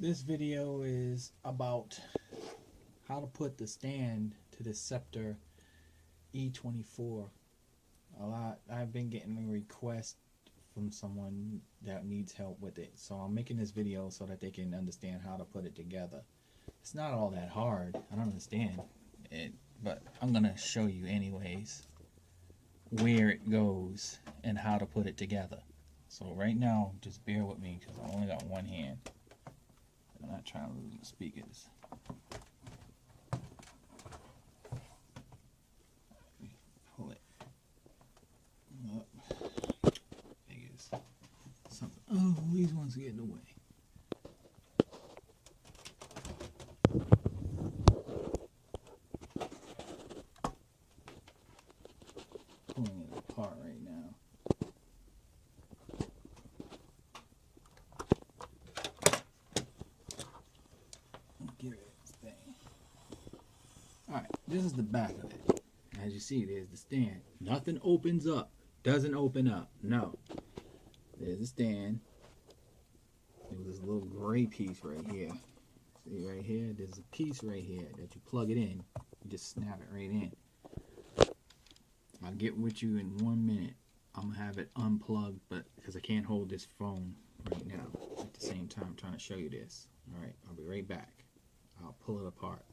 This video is about how to put the stand to the Sceptre E24. I've been getting a request from someone that needs help with it, so I'm making this video so that they can understand how to put it together. It's not all that hard. I don't understand it, but I'm gonna show you anyways where it goes and how to put it together. So right now, just bear with me because I only got one hand. I'm not trying to lose the speakers. Pull it up. Figures. Something. Oh, these ones get in the way. Pulling it apart right now. Give it its thing. Alright, this is the back of it. As you see, there's the stand. Nothing opens up. Doesn't open up. No. There's the stand. There's this little gray piece right here. See right here? There's a piece right here that you plug it in. You just snap it right in. I'll get with you in 1 minute. I'm going to have it unplugged, but because I can't hold this phone right now. At the same time, I'm trying to show you this. Alright, I'll be right back. I'll pull it apart.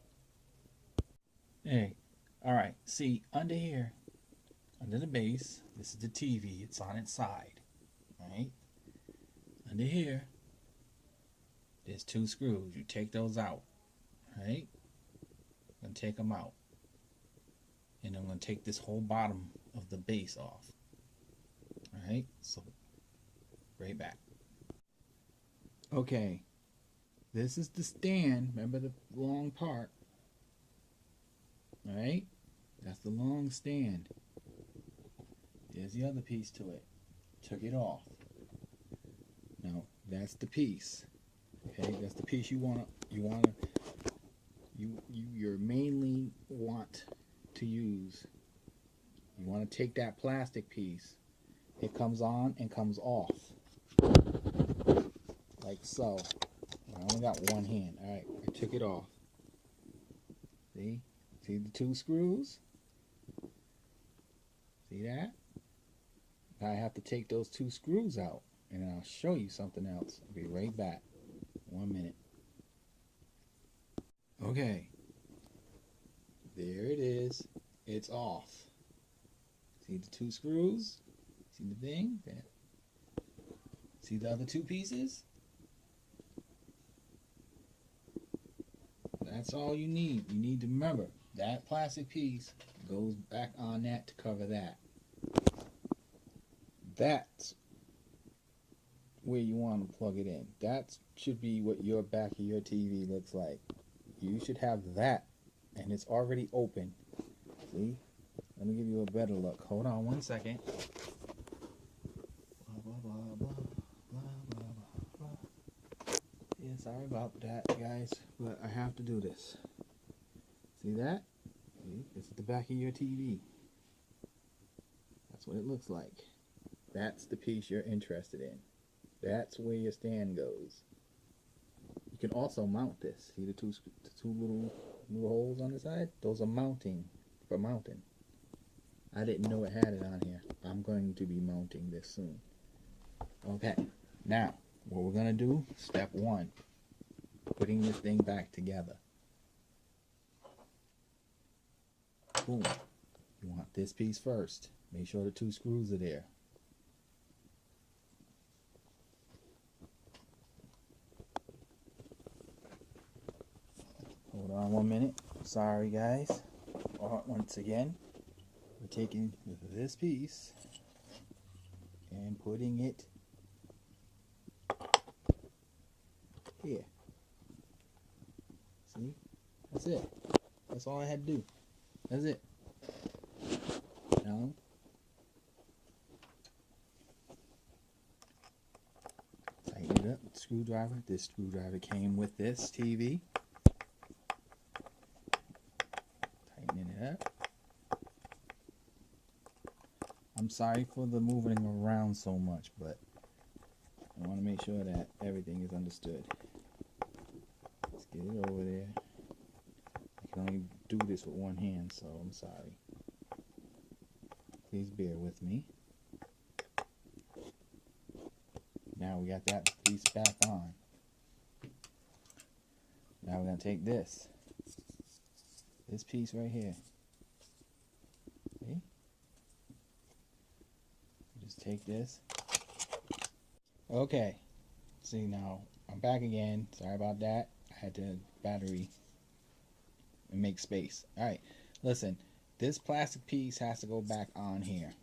Hey, alright, see, under here, under the base, this is the TV, it's on its side, right? Under here, there's two screws, you take those out, right? I'm going to take them out. And I'm going to take this whole bottom of the base off. Alright, so, right back. Okay. This is the stand. Remember the long part? Alright? That's the long stand. There's the other piece to it. Took it off. Now, that's the piece. Okay? That's the piece you mainly want to use. You want to take that plastic piece. It comes on and comes off. Like so. I only got one hand. Alright, I took it off. See? See the two screws? See that? I have to take those two screws out. And then I'll show you something else. I'll be right back. 1 minute. Okay. There it is. It's off. See the two screws? See the thing? See the other two pieces? That's all you need. You need to remember that plastic piece goes back on that to cover that. That's where you want to plug it in. That should be what your back of your TV looks like. You should have that, and it's already open. See? Let me give you a better look. Hold on 1 second. Blah, blah, blah, blah, blah, blah, blah, blah. Yeah, sorry about that, guys, but I have to do this. See that? See? This is the back of your TV. That's what it looks like. That's the piece you're interested in. That's where your stand goes. You can also mount this. See the two little holes on the side? Those are mounting, for mounting. I didn't know it had it on here. I'm going to be mounting this soon. Okay, now, what we're going to do, step 1, putting this thing back together. Boom. You want this piece first. Make sure the two screws are there. Hold on 1 minute. Sorry, guys. Once again, we're taking this piece and putting it here. See? That's it. That's all I had to do. That's it. Now, tighten it up with the screwdriver. This screwdriver came with this TV. Tightening it up. I'm sorry for the moving around so much, but I want to make sure that everything is understood. Get it over there. I can only do this with one hand, so I'm sorry. Please bear with me. Now we got that piece back on. Now we're going to take this piece right here. See? Just take this. Okay. See, now I'm back again. Sorry about that. I had to battery and make space. Alright, listen. This plastic piece has to go back on here.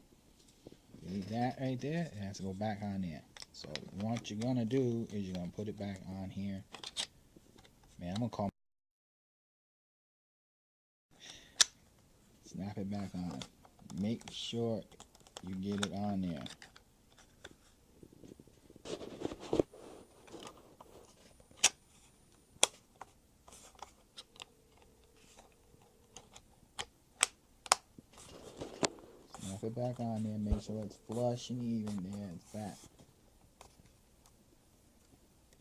See that right there? It has to go back on there. So what you're going to do is you're going to put it back on here. Man, I'm going to call. Snap it back on. Make sure you get it on there. Snap it back on there. Make sure it's flush and even there. It's back.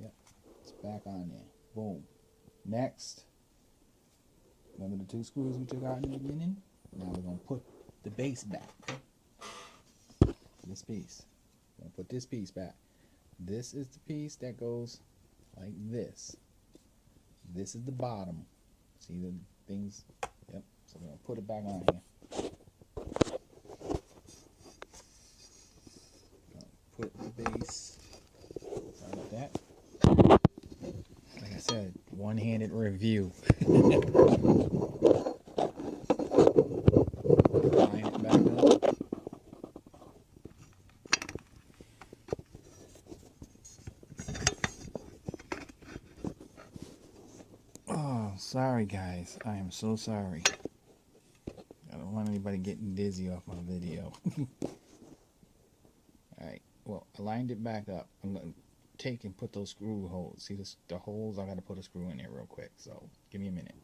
Yep. It's back on there. Boom. Next. Remember the 2 screws we took out in the beginning? Now we're going to put the base back. This piece. We're going to put this piece back. This is the piece that goes like this. This is the bottom. See the things? Yep. So we're going to put it back on here. Put the base. Sorry about that. Like I said, one-handed review. Line it back up. Oh, sorry guys. I am so sorry. I don't want anybody getting dizzy off my video. Alright, well, I lined it back up. I'm going to take and put those screw holes. See the holes? I got to put a screw in there real quick. So, give me a minute.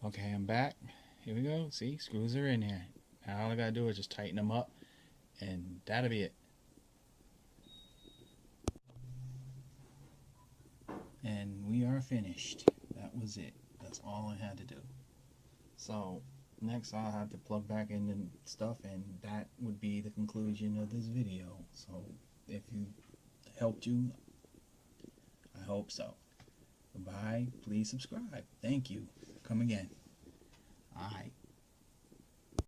Okay, I'm back. Here we go. See, screws are in there. Now all I got to do is just tighten them up. And that'll be it. And we are finished. That was it. That's all I had to do. So next I'll have to plug back in the stuff, and that would be the conclusion of this video. So if you helped you, I hope so. Goodbye. Please subscribe. Thank you. Come again. Alright.